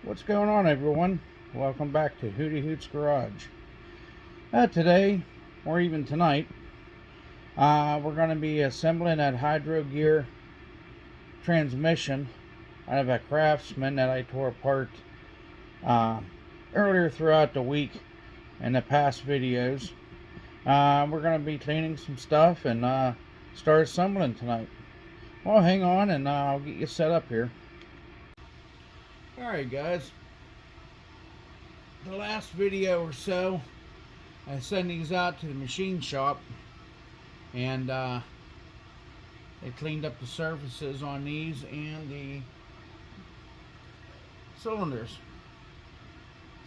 What's going on, everyone? Welcome back to Hootie Hoots Garage. Today, or even tonight, we're going to be assembling that hydro gear transmission out of a Craftsman that I tore apart earlier throughout the week in the past videos. We're going to be cleaning some stuff and start assembling tonight. Well, hang on and I'll get you set up here. Alright, guys. The last video or so, I sent these out to the machine shop, and they cleaned up the surfaces on these and the cylinders.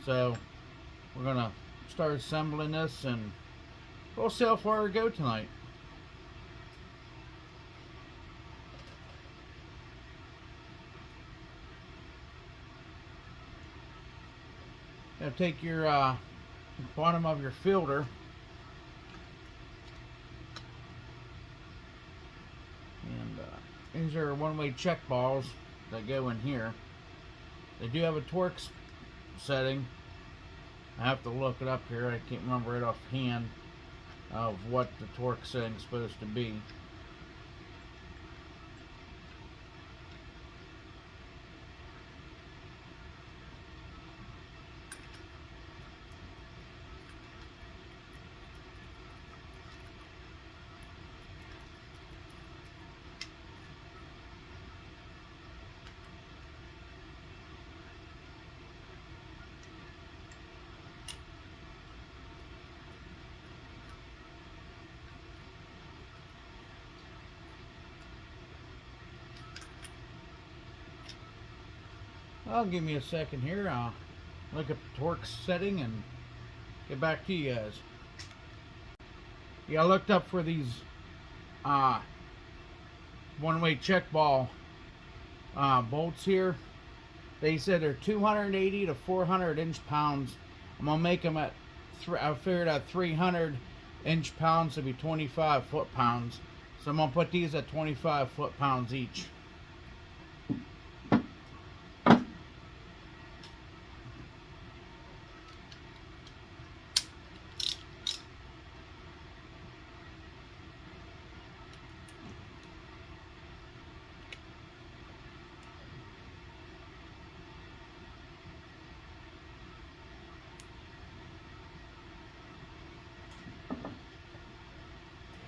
So we're gonna start assembling this, and we'll see how far we go tonight. Now take your bottom of your filter and these are one-way check balls that go in here. They do have a torque setting. I have to look it up here. I can't remember it offhand of what the torque setting is supposed to be. Well, give me a second here. I'll look at the torque setting and get back to you guys. Yeah, I looked up for these one-way check ball bolts here. They said they're 280 to 400 inch-pounds. I'm gonna make them at I figured out 300 inch-pounds to be 25 foot-pounds. So I'm gonna put these at 25 foot-pounds each.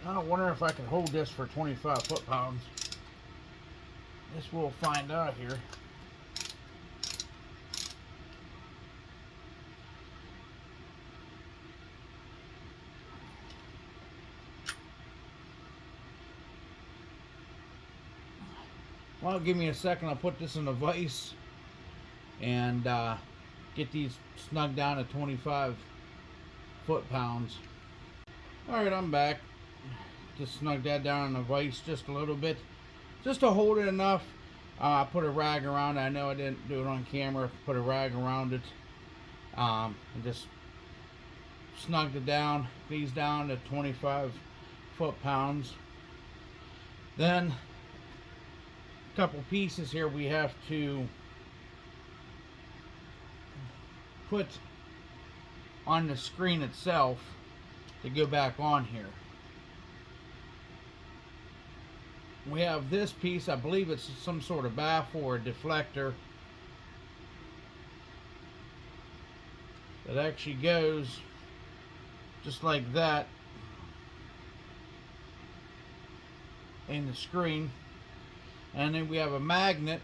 I wonder if I can hold this for 25 foot-pounds. Guess we'll find out here. Well, give me a second. I'll put this in a vise and get these snugged down to 25 foot-pounds. Alright, I'm back. Just snug that down in a vise just a little bit, just to hold it enough. I put a rag around it. I know I didn't do it on camera. Put a rag around it and just snugged it down, these down to 25 foot-pounds. Then a couple pieces here we have to put on the screen itself to go back on here. We have this piece. I believe it's some sort of baffle or a deflector that actually goes just like that in the screen. And then we have a magnet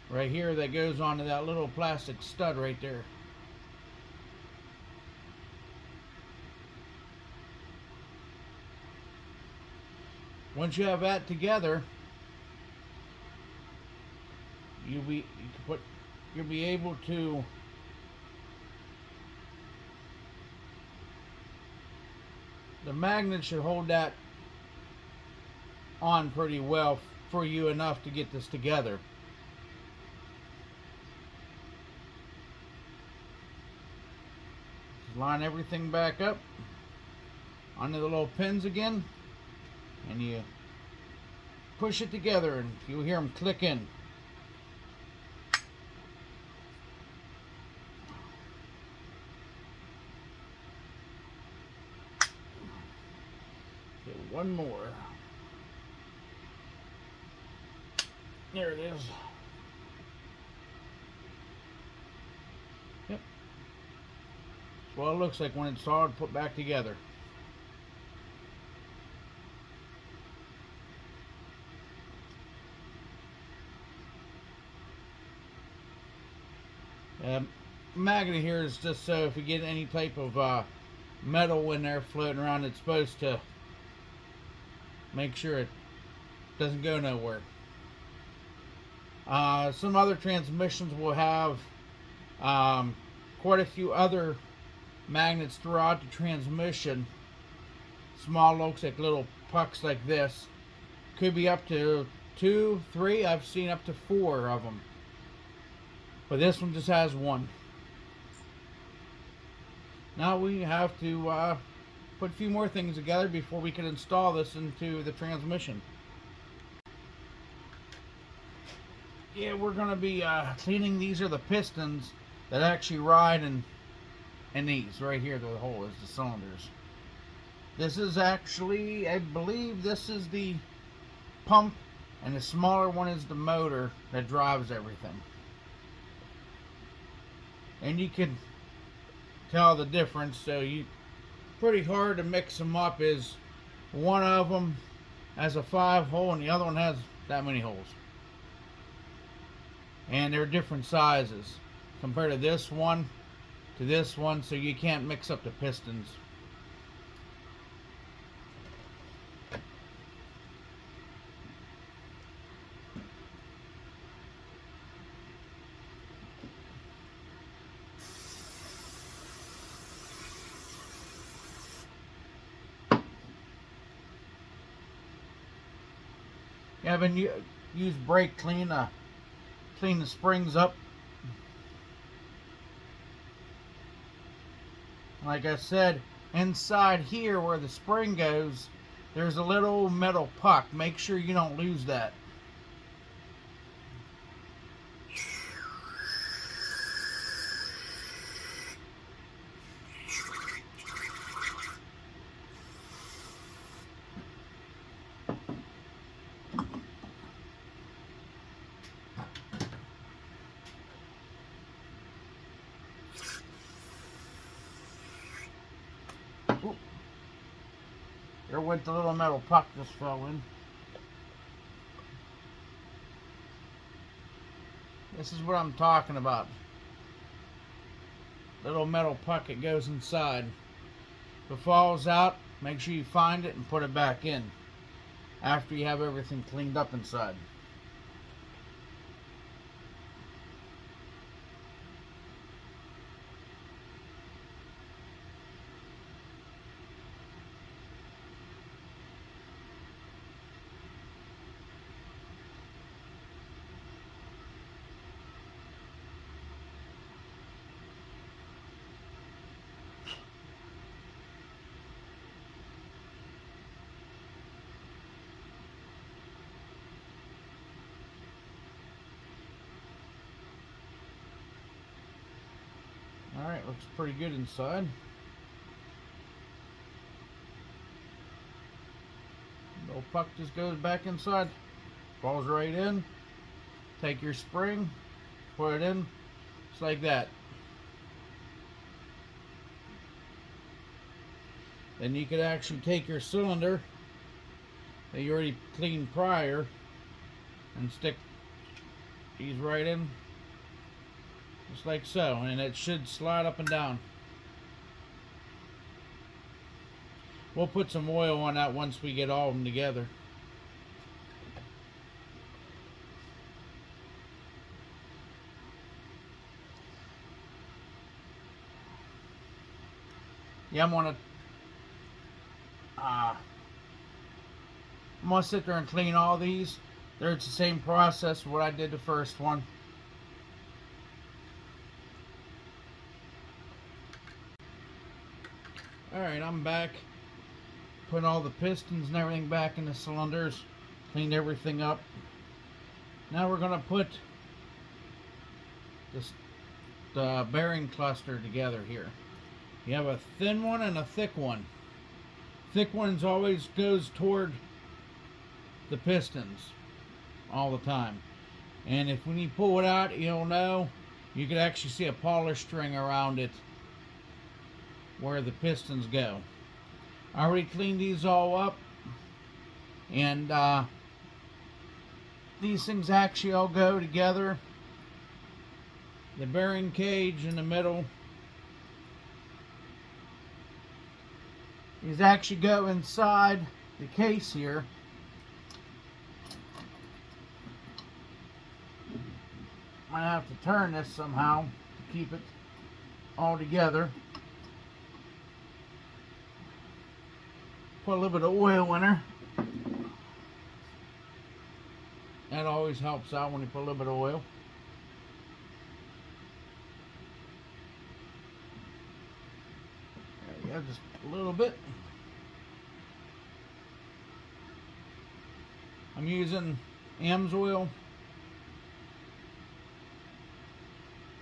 right here that goes onto that little plastic stud right there. Once you have that together, you'll be able to the magnet should hold that on pretty well for you enough to get this together. Just line everything back up onto the little pins again, and you push it together and you'll hear them click in. one more. There it is. Yep. That's what it looks like when it's all put back together. Magnet here is just so if you get any type of metal in there floating around, it's supposed to make sure it doesn't go nowhere. Some other transmissions will have quite a few other magnets throughout the transmission. Small, looks like little pucks like this. Could be up to 2, 3. I've seen up to 4 of them. But this one just has one. Now we have to put a few more things together before we can install this into the transmission. Yeah, we're going to be cleaning. These are the pistons that actually ride in these. Right here, the hole is the cylinders. This is actually, I believe this is the pump, and the smaller one is the motor that drives everything. And you can tell the difference, so you pretty hard to mix them up. Is one of them has a 5 hole and the other one has that many holes, and they're different sizes compared to this one, so you can't mix up the pistons. Yeah, I've been used brake clean to clean the springs up. Like I said, inside here where the spring goes, there's a little metal puck. Make sure you don't lose that. Oop. There went the little metal puck just fell in. This is what I'm talking about. Little metal puck, it goes inside. If it falls out, make sure you find it and put it back in after you have everything cleaned up inside. Alright, looks pretty good inside. Little puck just goes back inside, falls right in. Take your spring, put it in, just like that. Then you could actually take your cylinder that you already cleaned prior and stick these right in, just like so, and it should slide up and down. We'll put some oil on that once we get all of them together. Yeah, I'm gonna sit there and clean all these. It's the same process what I did the first one. Alright, I'm back. Put all the pistons and everything back in the cylinders. Cleaned everything up. Now we're going to put the bearing cluster together here. You have a thin one and a thick one. thick ones always goes toward the pistons all the time. And if when you pull it out, you'll know, you can actually see a polish string around it where the pistons go. I already cleaned these all up, and these things actually all go together. The bearing cage in the middle, these actually go inside the case here. Might have to turn this somehow to keep it all together. Put a little bit of oil in her. That always helps out when you put a little bit of oil. There you go, just a little bit. I'm using AMSOIL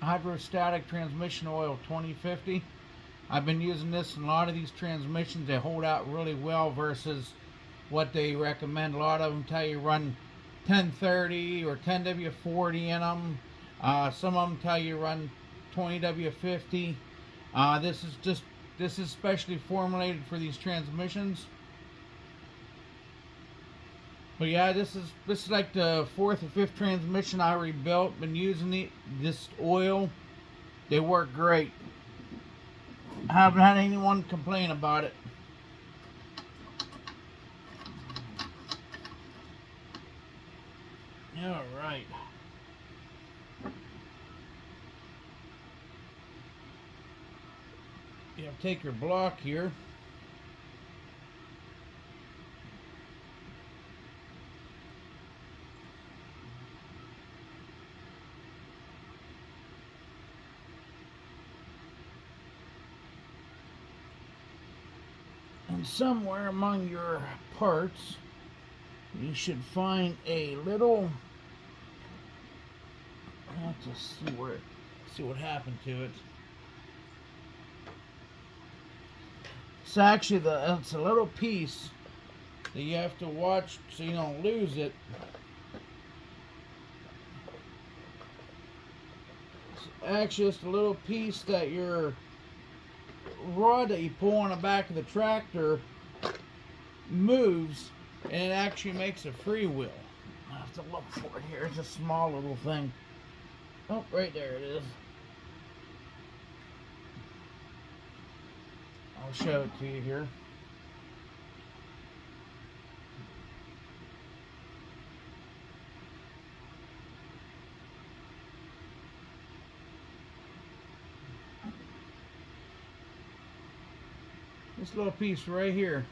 hydrostatic transmission oil 2050. I've been using this in a lot of these transmissions. They hold out really well versus what they recommend. A lot of them tell you run 1030 or 10W40 in them. Some of them tell you run 20W50. This is specially formulated for these transmissions. But yeah, this is like the 4th or 5th transmission I rebuilt. Been using this oil. They work great. I haven't had anyone complain about it. All right. You have to take your block here. And somewhere among your parts, you should find a little. I have to see what happened to it. It's actually it's a little piece that you have to watch so you don't lose it. It's actually just a little piece that your rod that you pull on the back of the tractor moves, and it actually makes a freewheel. I have to look for it here. It's a small little thing. Oh, right there it is. I'll show it to you here. This little piece right here.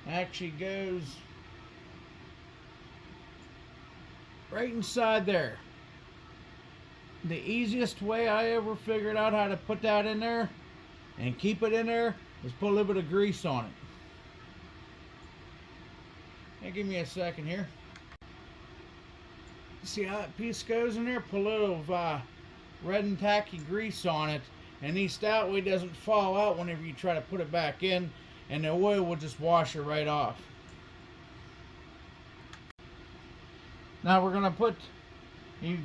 Actually goes right inside there. The easiest way I ever figured out how to put that in there and keep it in there is put a little bit of grease on it. Now give me a second here. See how that piece goes in there? Put a little red and tacky grease on it, and at least that way it doesn't fall out whenever you try to put it back in, and the oil will just wash it right off. Now we're going to put, you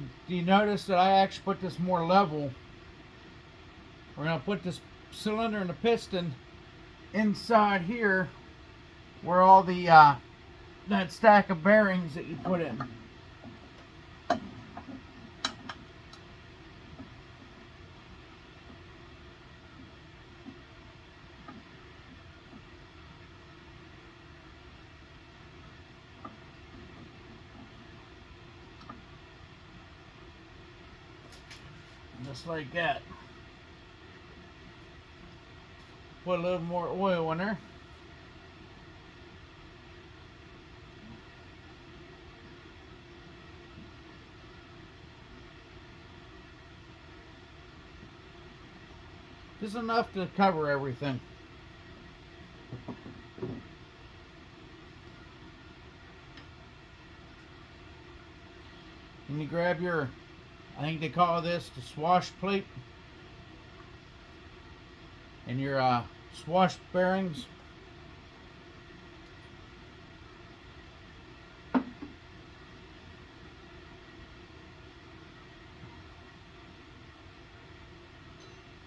notice that I actually put this more level. We're going to put this cylinder and the piston inside here where all the that stack of bearings that you put in. Just like that. Put a little more oil in there. Just enough to cover everything. And you grab your, I think they call this the swash plate, and your swash bearings.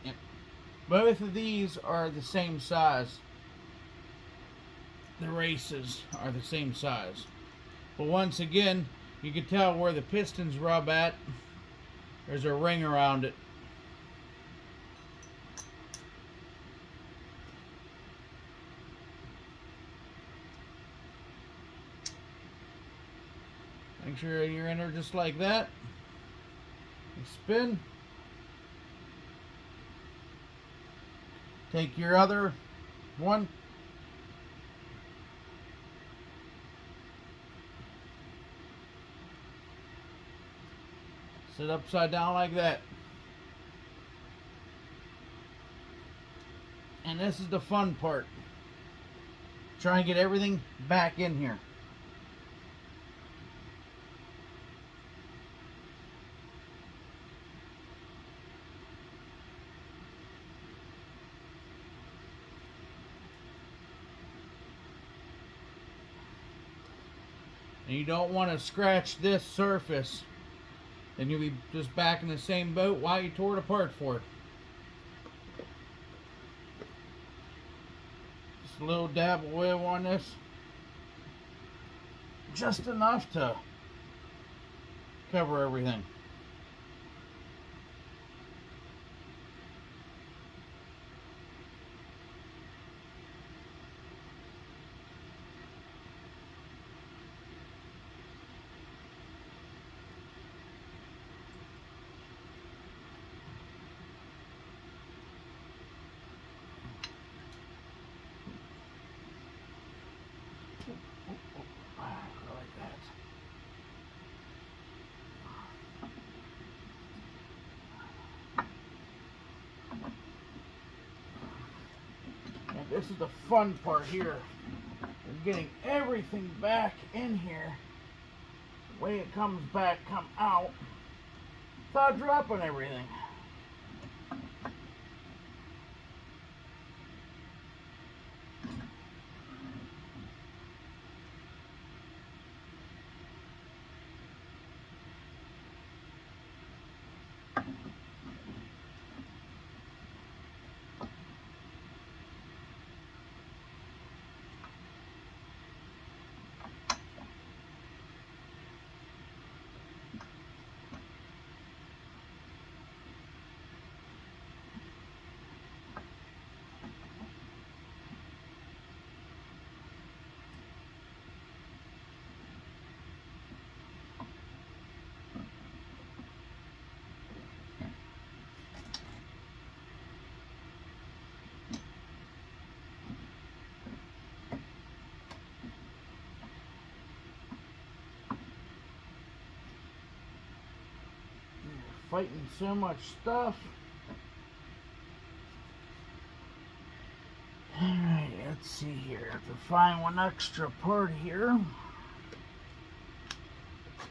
Yep. Both of these are the same size. The races are the same size. But once again, you can tell where the pistons rub at. There's a ring around it. Make sure you're in there just like that. You spin. Take your other one. Sit upside down like that. And this is the fun part. Try and get everything back in here. And you don't want to scratch this surface. Then you'll be just back in the same boat while you tore it apart for it. Just a little dab of oil on this. Just enough to cover everything. This is the fun part here, is getting everything back in here, the way it comes back, come out, without dropping everything. Fighting so much stuff. Alright, let's see here. I have to find one extra part here.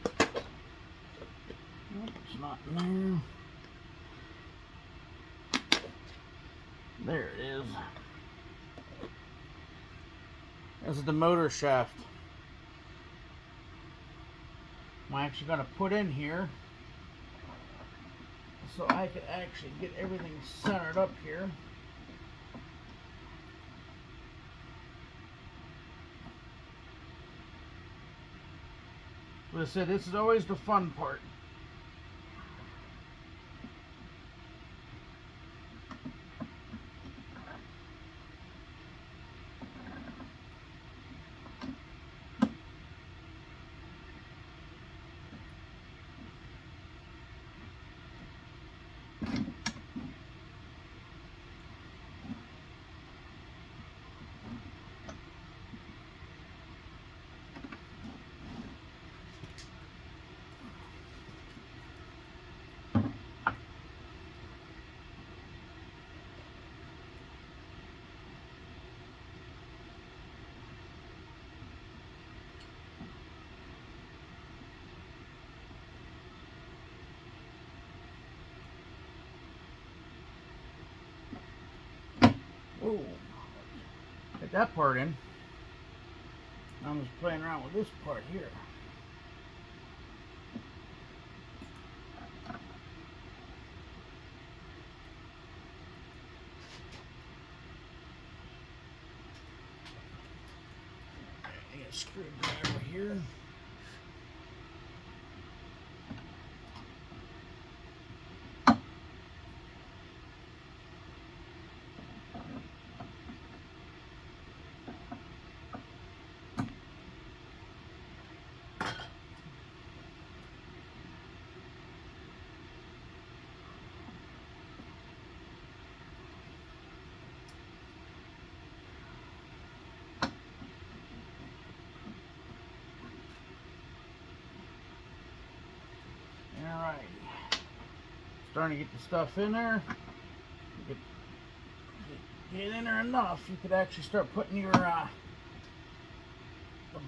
Nope, it's not in there. There it is. This is the motor shaft. I'm actually going to put in here so I can actually get everything centered up here. As I said, this is always the fun part. Oh, get that part in. I'm just playing around with this part here. Okay, a screwdriver here. Alright, starting to get the stuff in there. Get in there enough, you could actually start putting your the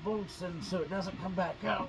bolts in so it doesn't come back out.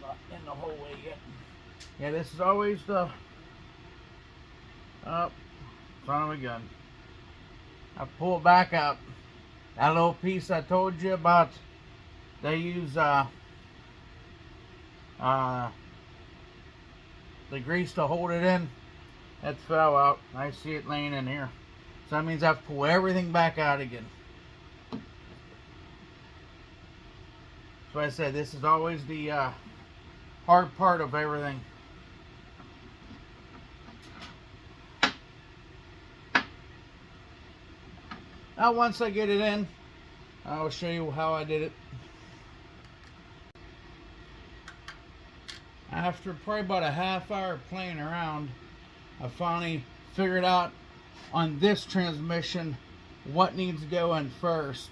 Not in the whole way yet. Yeah, this is always the son of a gun. I pull it back up. That little piece I told you about, they use the grease to hold it in. That fell out. I see it laying in here. So that means I have to pull everything back out again. So I said this is always the hard part of everything. Now once I get it in, I'll show you how I did it. After probably about a half hour playing around, I finally figured out on this transmission what needs to go in first.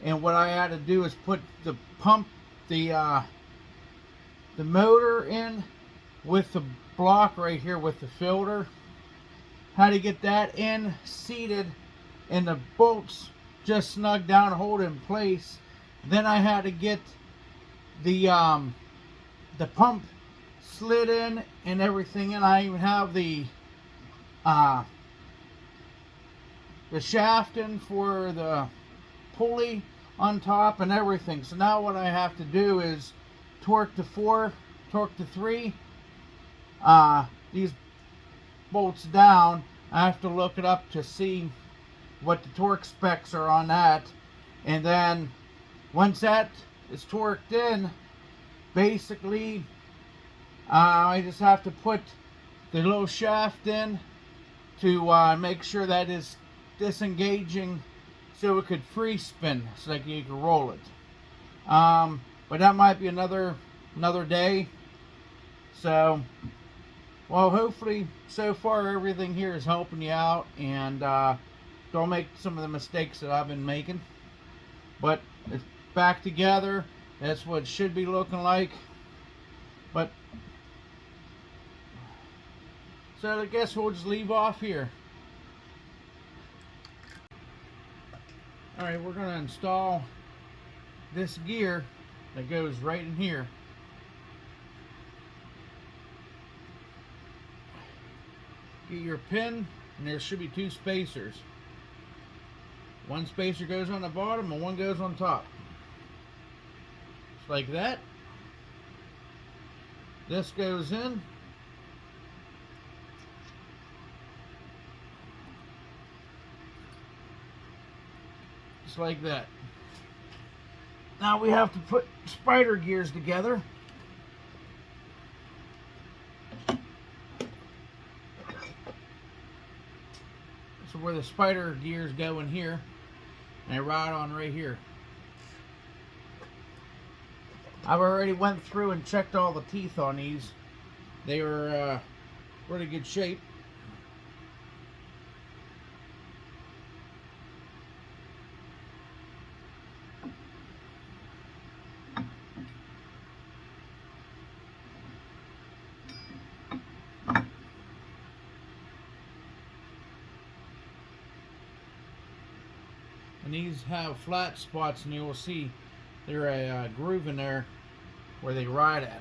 And what I had to do is put the pump, the motor in with the block right here with the filter. How to get that in, seated, and the bolts just snug down, hold in place. Then I had to get the pump slid in and everything, and I even have the shaft in for the pulley on top and everything. So now what I have to do is torque to 4, torque to 3. These bolts down, I have to look it up to see what the torque specs are on that. And then once that is torqued in, basically I just have to put the little shaft in to make sure that is disengaging so it could free spin so that you can roll it. But that might be another day. So, well, hopefully so far everything here is helping you out, and don't make some of the mistakes that I've been making. But it's back together. That's what it should be looking like. But so I guess we'll just leave off here. Alright, we're going to install this gear that goes right in here. Get your pin, and there should be 2 spacers. One spacer goes on the bottom and one goes on top. Just like that. This goes in. Just like that. Now we have to put spider gears together. So where the spider gears go in here, and they ride on right here. I've already went through and checked all the teeth on these. They were pretty good shape. And these have flat spots, and you will see there a groove in there where they ride at.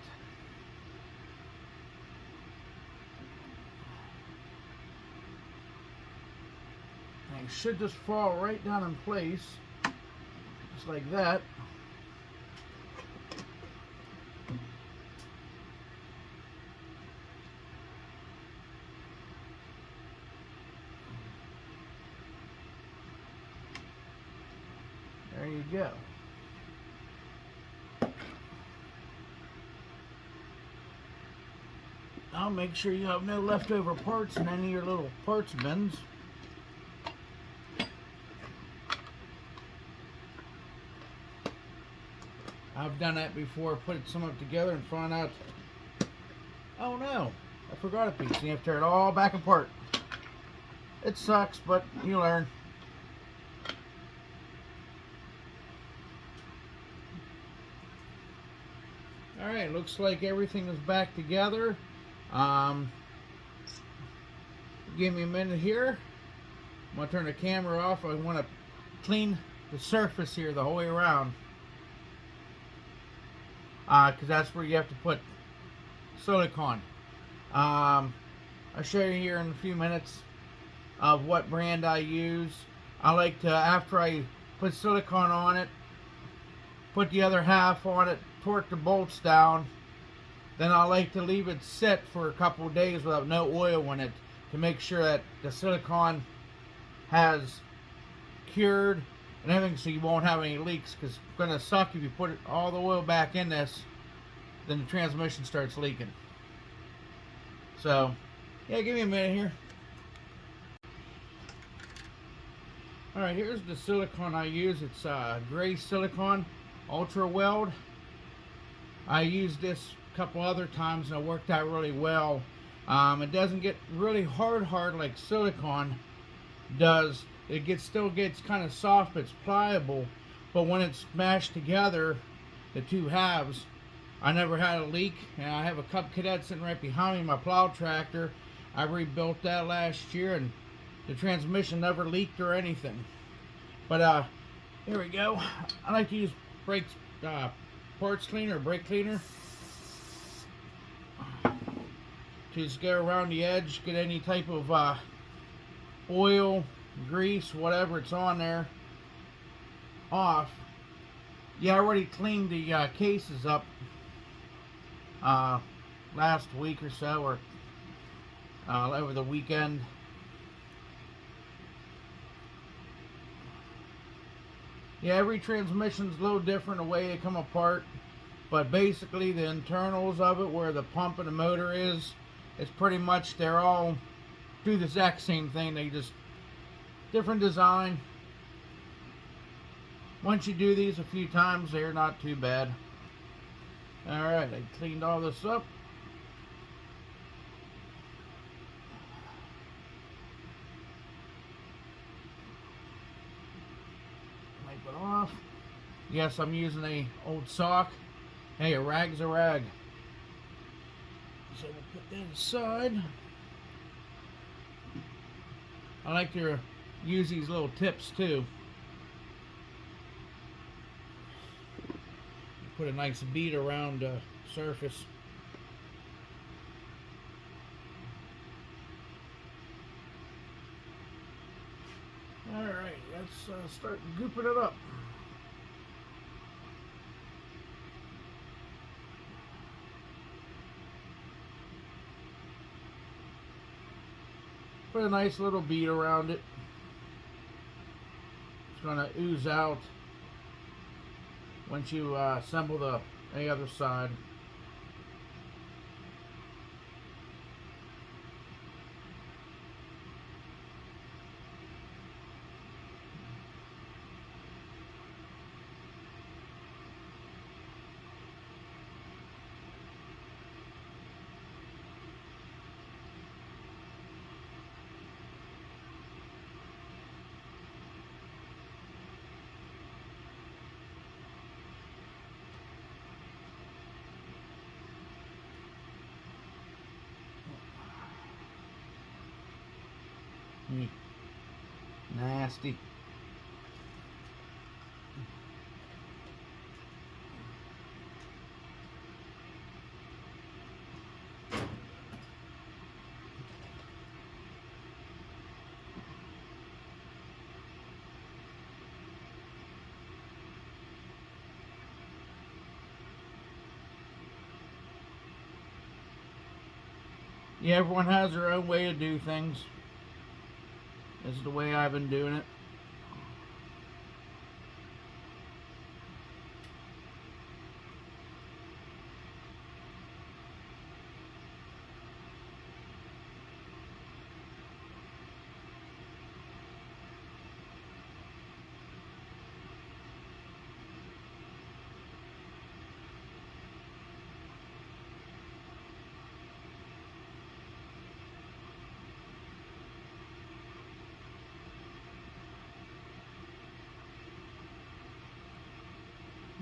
And it should just fall right down in place, just like that. There you go. Now make sure you have no leftover parts in any of your little parts bins. I've done that before, put some up together and found out, oh no, I forgot a piece. And you have to tear it all back apart. It sucks, but you learn. Alright, looks like everything is back together. Give me a minute here. I'm going to turn the camera off. I want to clean the surface here the whole way around. Because that's where you have to put silicone. I'll show you here in a few minutes of what brand I use. I like to, after I put silicone on it, put the other half on it, torque the bolts down. Then I like to leave it sit for a couple of days without no oil in it to make sure that the silicone has cured and everything, so you won't have any leaks, because it's going to suck if you put all the oil back in this, then the transmission starts leaking. So yeah, give me a minute here. Alright, here's the silicone I use. It's gray silicone, ultra weld. I used this a couple other times and it worked out really well. It doesn't get really hard like silicone does. It still gets kind of soft, but it's pliable. But when it's mashed together, the two halves, I never had a leak. And I have a Cub Cadet sitting right behind me, my plow tractor. I rebuilt that last year and the transmission never leaked or anything. But here we go. I like to use brakes, parts cleaner, brake cleaner, to just go around the edge, get any type of oil, grease, whatever it's on there, off. Yeah, I already cleaned the cases up last week or so, or over the weekend. Yeah, every transmission's a little different the way they come apart, but basically the internals of it, where the pump and the motor is, it's pretty much, they're all do the exact same thing. They just different design. Once you do these a few times, they're not too bad. Alright, I cleaned all this up. Wipe it off. Yes, I'm using a old sock. Hey, a rag's a rag. So we'll put that aside. I like to use these little tips too. Put a nice bead around the surface. Alright, let's start gooping it up. Put a nice little bead around it. It's going to ooze out once you assemble the other side. Nasty. Yeah, everyone has their own way to do things. This is the way I've been doing it.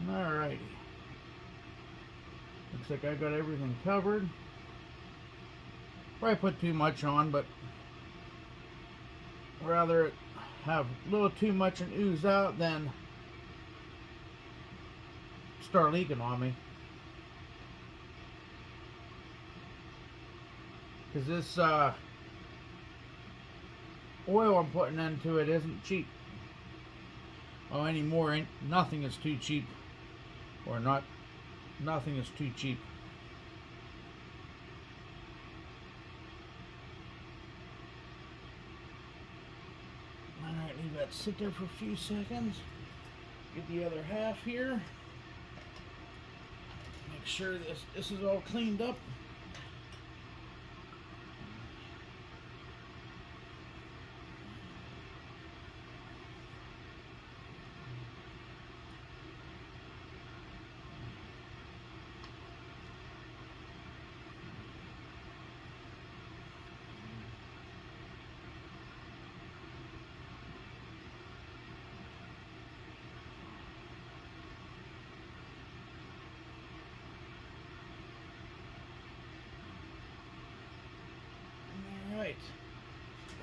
Alrighty. Looks like I got everything covered. Probably put too much on, but rather it have a little too much and ooze out than start leaking on me. Because this oil I'm putting into it isn't cheap. Oh, anymore, nothing is too cheap. Or not, nothing is too cheap. Alright, leave that sit there for a few seconds. Get the other half here. Make sure this is all cleaned up.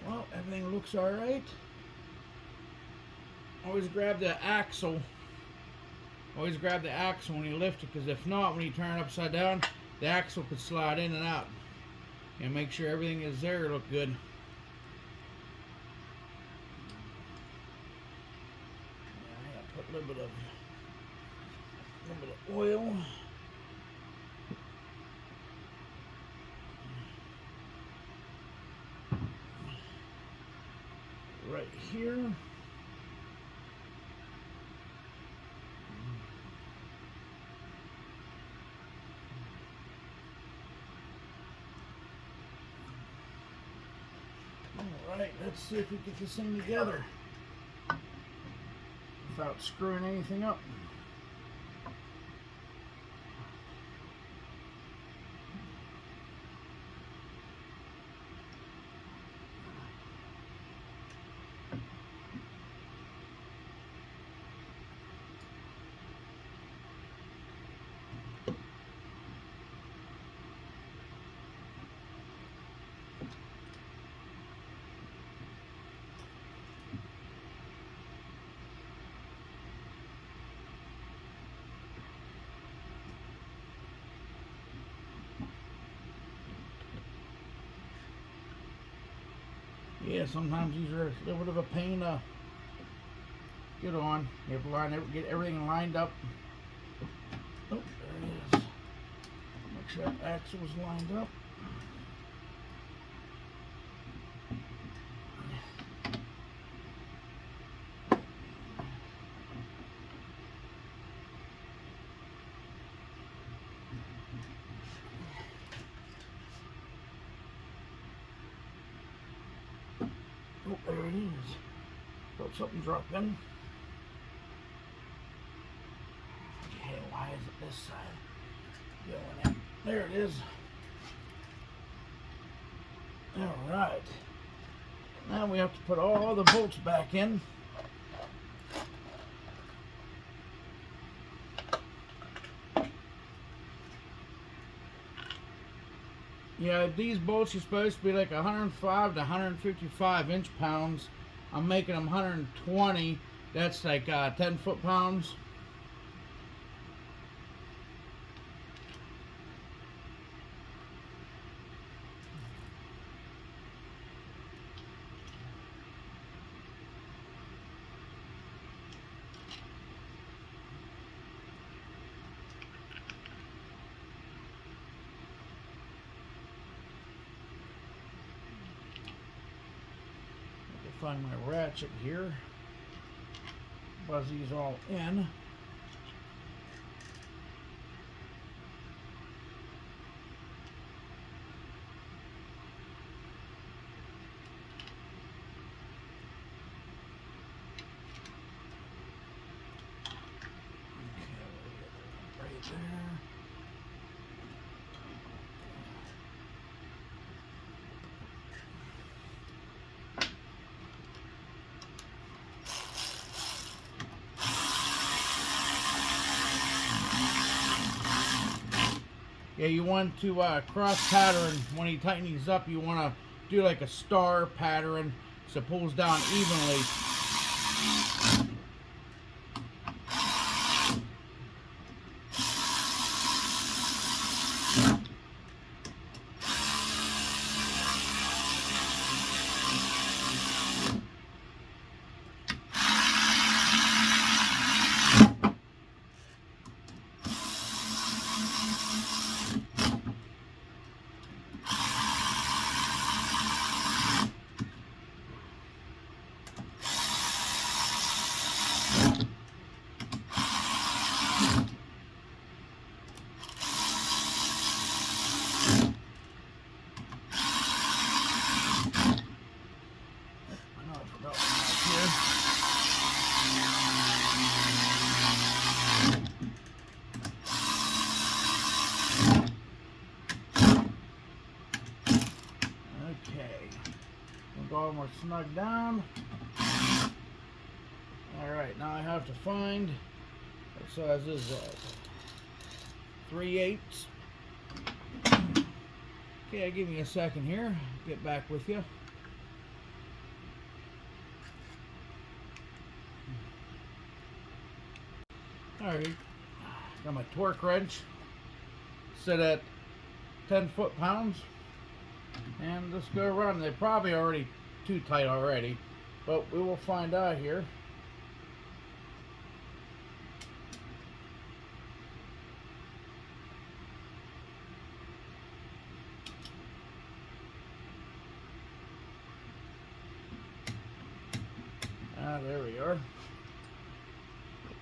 Well, everything looks alright. Always grab the axle. Always grab the axle when you lift it, because if not, when you turn it upside down, the axle could slide in and out. And make sure everything is there, look good. I gotta put a little bit of oil. Right here. Alright, let's see if we get this thing together without screwing anything up. Yeah, sometimes these are a little bit of a pain to get on. You have to get everything lined up. Oh, there it is. Make sure that axle is lined up. Oh, there it is. Felt something drop in. Okay, why is it this side going in? There it is. Alright. Now we have to put all the bolts back in. Yeah, these bolts are supposed to be like 105 to 155 inch-pounds. I'm making them 120. That's like 10 foot-pounds. Find my ratchet here. Buzz these all in. Okay, right there. Yeah, you want to cross pattern when you tighten these up. You want to do like a star pattern so it pulls down evenly. All more snug down. Alright, now I have to find what size is that? 3/8. Okay, give me a second here. Get back with you. Alright, got my torque wrench set at 10 foot-pounds. And let's go around. They're probably already too tight already, but we will find out here. There we are.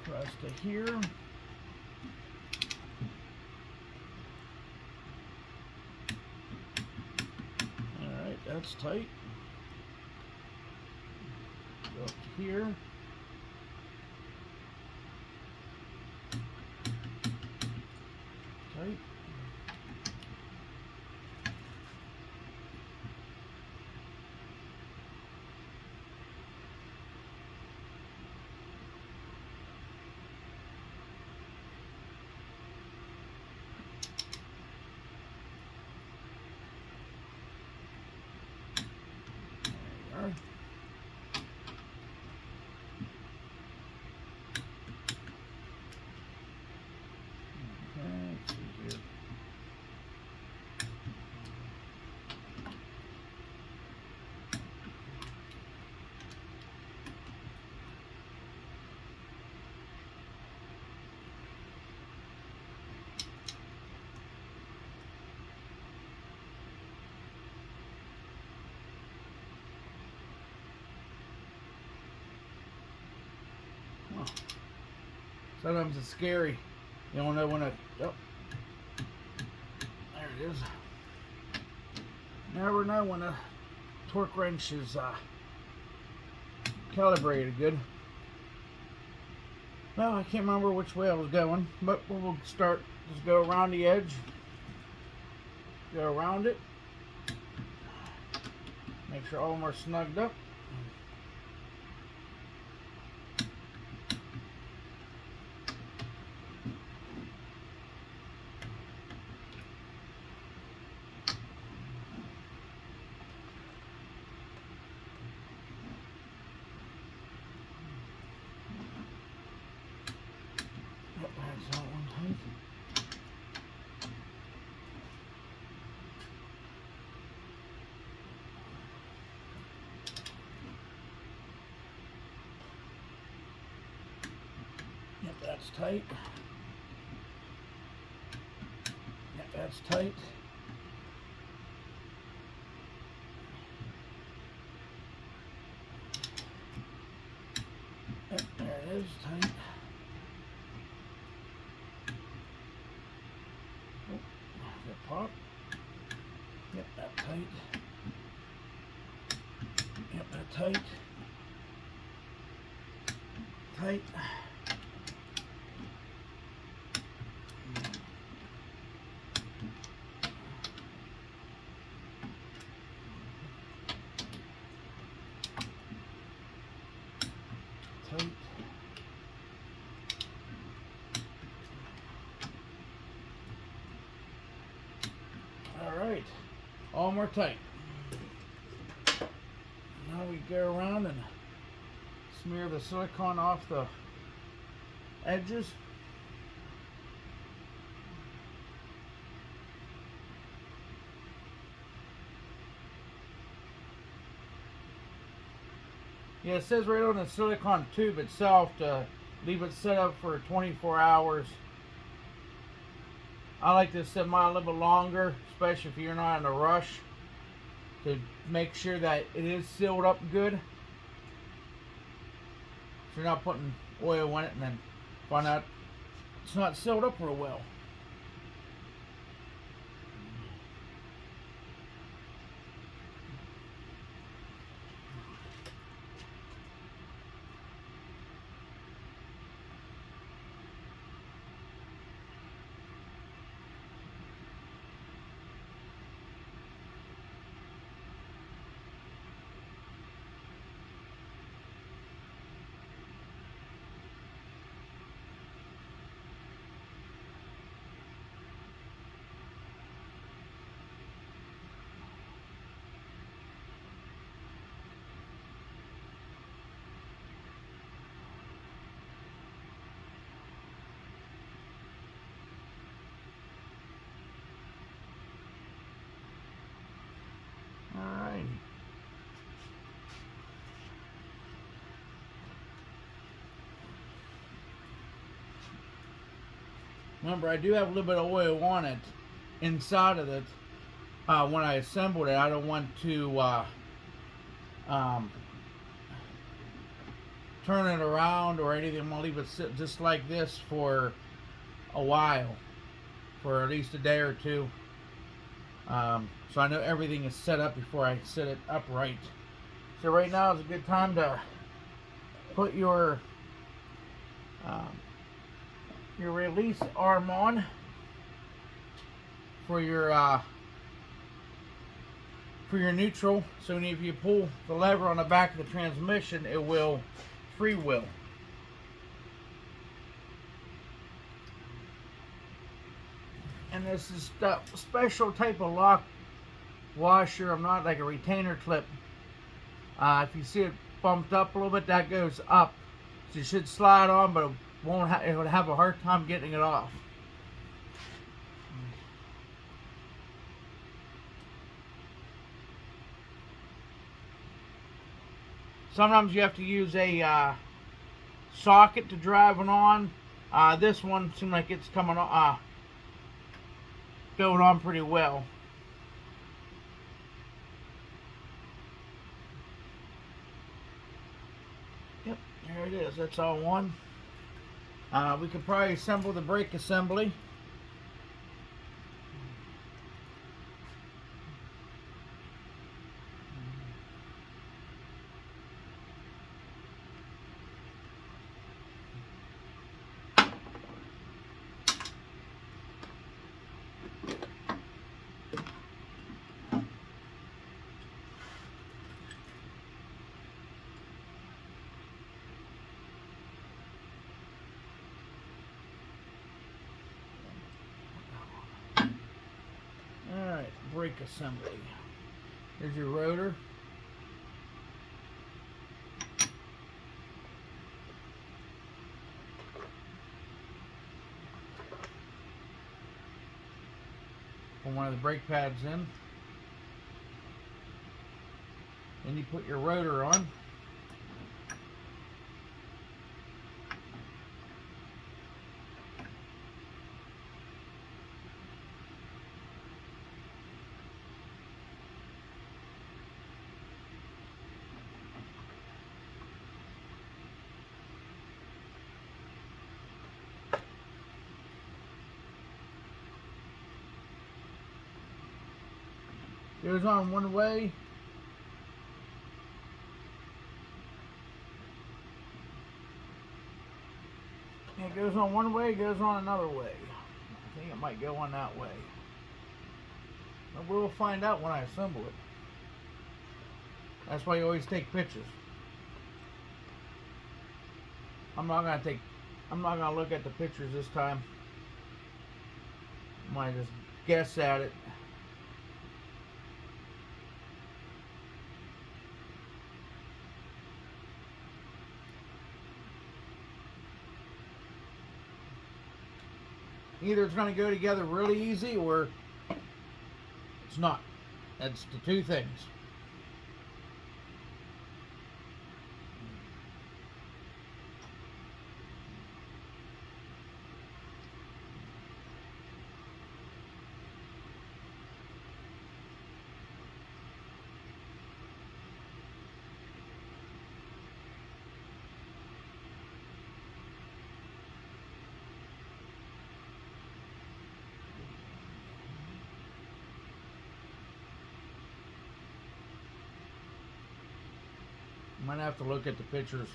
Across to here. Alright, that's tight. Go up to here. Tight. Sometimes it's scary. You don't know when it. Oh, there it is. Never know when a torque wrench is calibrated good. Well, I can't remember which way I was going, but we'll start. Just go around the edge. Go around it. Make sure all of them are snugged up. Yep, that's that one tight. Yep, that's tight. Yep, that's tight. Yep, there it is, tight. Oh, that pop. Yep, that tight. Yep, that tight. Tight. Tight. All right, all more tight. Now we go around and smear the silicone off the edges. Yeah, it says right on the silicone tube itself to leave it set up for 24 hours. I like to set mine a little bit longer, especially if you're not in a rush, to make sure that it is sealed up good. So you're not putting oil in it and then find out it's not sealed up real well. Alright. Remember, I do have a little bit of oil on it inside of it. When I assembled it, I don't want to turn it around or anything. I'm going to leave it sit just like this for a while, for at least a day or two. So I know everything is set up before I set it upright. So right now is a good time to put your release arm on for your neutral. So if you pull the lever on the back of the transmission, it will free wheel. And this is the special type of lock washer. I'm not like a retainer clip. If you see it bumped up a little bit, that goes up. So you should slide on, but it would have a hard time getting it off. Sometimes you have to use a socket to drive it on. This one seems like it's coming on, going on pretty well. Yep, there it is. That's all one. We could probably assemble the brake assembly. Alright, brake assembly. Here's your rotor. Put one of the brake pads in. Then you put your rotor on. Goes on one way. It goes on one way, goes on another way. I think it might go on that way. But we'll find out when I assemble it. That's why you always take pictures. I'm not gonna look at the pictures this time. I might just guess at it. Either it's going to go together really easy or it's not. That's the two things. Might have to look at the pictures.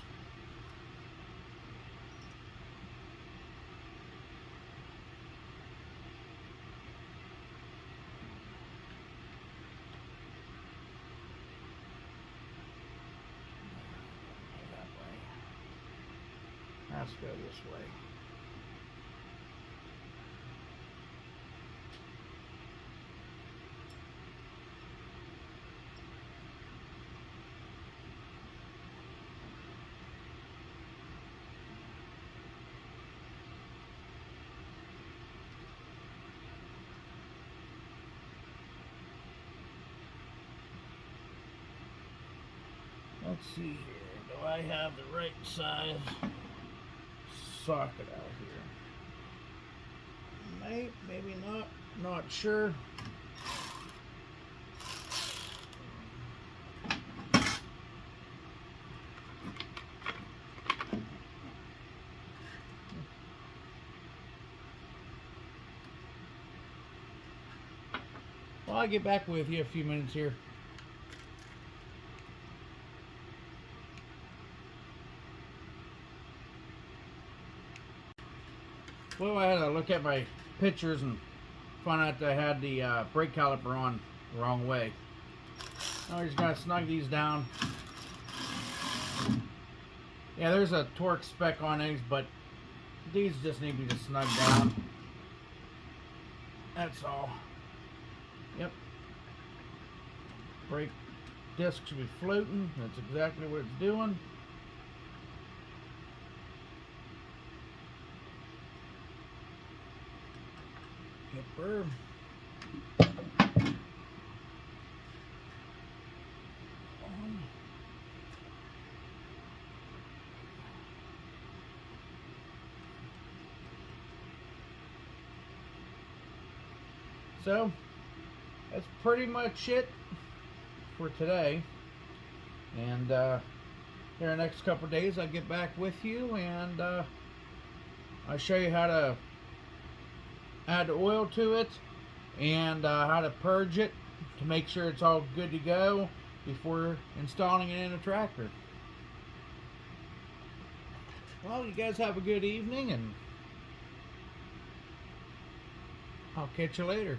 Let's go this way. Let's see here. Do I have the right size socket out here? Maybe not. Not sure. Well, I'll get back with you a few minutes here. Well, I had to look at my pictures and find out that I had the brake caliper on the wrong way. Now we're just going to snug these down. Yeah, there's a torque spec on these, but these just need to be just snugged down. That's all. Yep. Brake disc should be floating. That's exactly what it's doing. Yep. So that's pretty much it for today, and here in the next couple of days I'll get back with you and I'll show you how to add oil to it and how to purge it to make sure it's all good to go before installing it in a tractor. Well, you guys have a good evening, and I'll catch you later.